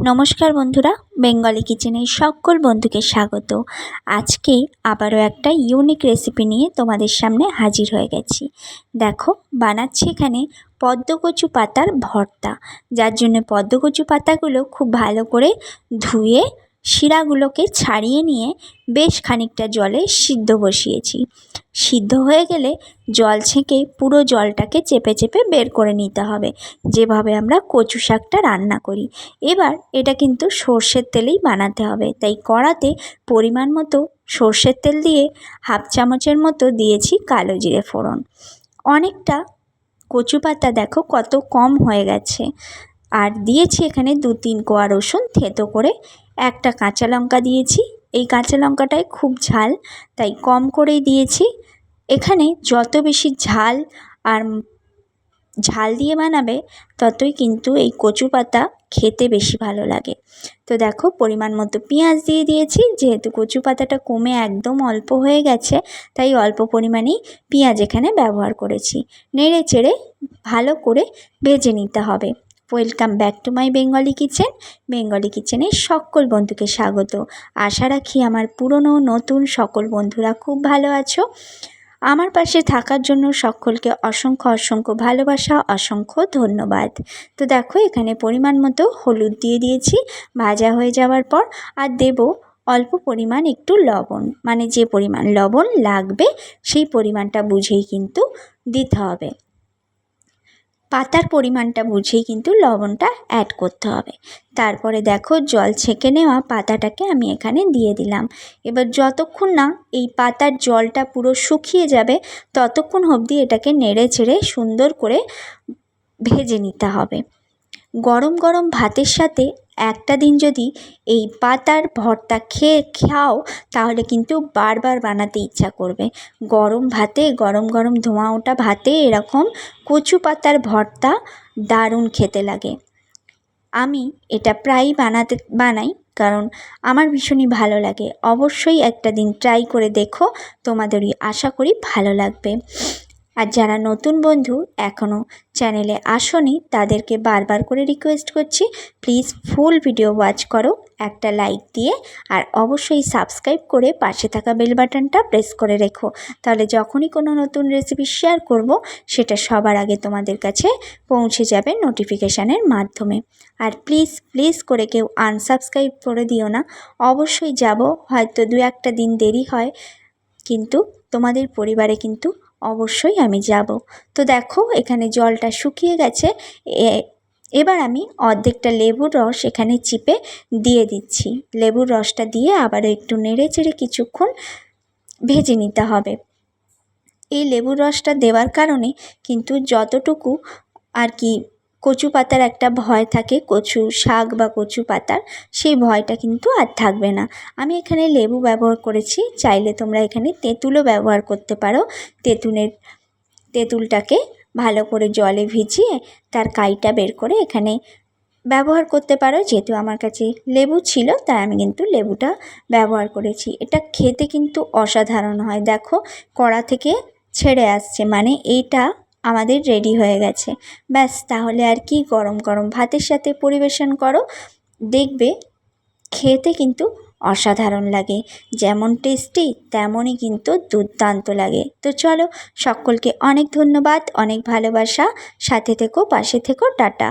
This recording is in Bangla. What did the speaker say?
নমস্কার বন্ধুরা, বেঙ্গলি কিচেনে সকল বন্ধুকে স্বাগত। আজকে আবারও একটা ইউনিক রেসিপি নিয়ে তোমাদের সামনে হাজির হয়ে গেছি। দেখো, বানাচ্ছি এখানে পদ্মকচু পাতার ভর্তা, যার জন্য পদ্মকচু পাতাগুলো খুব ভালো করে ধুয়ে শিরাগুলোকে ছাড়িয়ে নিয়ে বেশ খানিকটা জলে সিদ্ধ বসিয়েছি। সিদ্ধ হয়ে গেলে জল ছেঁকে পুরো জলটাকে চেপে চেপে বের করে নিতে হবে, যেভাবে আমরা কচু শাকটা রান্না করি। এবার এটা কিন্তু সর্ষের তেলেই বানাতে হবে, তাই কড়াতে পরিমাণ মতো সর্ষের তেল দিয়ে হাফ চামচের মতো দিয়েছি কালো জিরে ফোড়ন। অনেকটা কচু পাতা দেখো কত কম হয়ে গেছে। আর দিয়েছি এখানে 2-3 কোয়া রসুন থেঁতো করে, একটা কাঁচা লঙ্কা দিয়েছি। এই কাঁচা লঙ্কাটাই খুব ঝাল, তাই কম করেই দিয়েছি। এখানে যত বেশি ঝাল দিয়ে বানাবে ততই কিন্তু এই কচু পাতা খেতে বেশি ভালো লাগে। তো দেখো, পরিমাণ মতো পেঁয়াজ দিয়ে দিয়েছি। যেহেতু কচু পাতাটা কমে একদম অল্প হয়ে গেছে, তাই অল্প পরিমাণেই পেঁয়াজ এখানে ব্যবহার করেছি। নেড়ে চেড়ে ভালো করে ভেজে নিতে হবে। Welcome back to my Bengali kitchen. Bengali কিচেনে সকল বন্ধুকে স্বাগত। আশা রাখি আমার পুরনো নতুন সকল বন্ধুরা খুব ভালো আছো। আমার পাশে থাকার জন্য সকলকে অসংখ্য অসংখ্য ভালোবাসা, অসংখ্য ধন্যবাদ। তো দেখো, এখানে পরিমাণ মতো হলুদ দিয়ে দিয়েছি ভাজা হয়ে যাওয়ার পর। আর দেব অল্প পরিমাণ একটু লবণ, মানে যে পরিমাণ লবণ লাগবে সেই পরিমাণটা বুঝেই কিন্তু দিতে হবে। পাতার পরিমাণটা বুঝেই কিন্তু লবণটা অ্যাড করতে হবে। তারপরে দেখো, জল ছেঁকে নেওয়া পাতাটাকে আমি এখানে দিয়ে দিলাম। এবার যতক্ষণ না এই পাতার জলটা পুরো শুকিয়ে যাবে ততক্ষণ অবধি এটাকে নেড়ে চেড়ে সুন্দর করে ভেজে নিতে হবে। গরম গরম ভাতের সাথে একটা দিন যদি এই পাতার ভর্তা খাও তাহলে কিন্তু বারবার বানাতে ইচ্ছা করবে। গরম ভাতে, গরম গরম ধোঁয়া ওঠা ভাতে এরকম কচু পাতার ভর্তা দারুণ খেতে লাগে। আমি এটা প্রায়ই বানাই, কারণ আমার ভীষণই ভালো লাগে। অবশ্যই একটা দিন ট্রাই করে দেখো, তোমাদেরই আশা করি ভালো লাগবে। আর যারা নতুন বন্ধু এখনও চ্যানেলে আসোনি তাদেরকে বারবার করে রিকোয়েস্ট করছি, প্লিজ ফুল ভিডিও ওয়াচ করো একটা লাইক দিয়ে, আর অবশ্যই সাবস্ক্রাইব করে পাশে থাকা বেল বাটনটা প্রেস করে রেখো। তাহলে যখনই কোনো নতুন রেসিপি শেয়ার করব সেটা সবার আগে তোমাদের কাছে পৌঁছে যাবে নোটিফিকেশানের মাধ্যমে। আর প্লিজ করে কেউ আনসাবস্ক্রাইব করে দিও না। অবশ্যই যাব, হয়তো 2-1 দিন দেরি হয়, কিন্তু তোমাদের পরিবারে কিন্তু অবশ্যই আমি যাব। তো দেখো, এখানে জলটা শুকিয়ে গেছে। এবার আমি অর্ধেকটা লেবুর রস এখানে চিপে দিয়ে দিচ্ছি। লেবুর রসটা দিয়ে আবারও একটু নেড়ে চেড়ে কিছুক্ষণ ভেজে নিতে হবে। এই লেবুর রসটা দেওয়ার কারণে কিন্তু যতটুকু আর কি কচু পাতার একটা ভয় থাকে, কচু শাক বা কচু পাতার, সেই ভয়টা কিন্তু আর থাকবে না। আমি এখানে লেবু ব্যবহার করেছি, চাইলে তোমরা এখানে তেঁতুলও ব্যবহার করতে পারো। তেঁতুলটাকে ভালো করে জলে ভিজিয়ে তার কাইটা বের করে এখানে ব্যবহার করতে পারো। যেহেতু আমার কাছে লেবু ছিল তাই আমি কিন্তু লেবুটা ব্যবহার করেছি। এটা খেতে কিন্তু অসাধারণ হয়। দেখো, কড়া থেকে ছেড়ে আসছে, মানে এইটা আমাদের রেডি হয়ে গেছে। ব্যাস, তাহলে আর কি, গরম গরম ভাতের সাথে পরিবেশন করো, দেখবে খেতে কিন্তু অসাধারণ লাগে। যেমন টেস্টি তেমনই কিন্তু দুর্দান্ত লাগে। তো চলো, সকলকে অনেক ধন্যবাদ, অনেক ভালোবাসা, সাথে থেকো, পাশে থেকো, টাটা।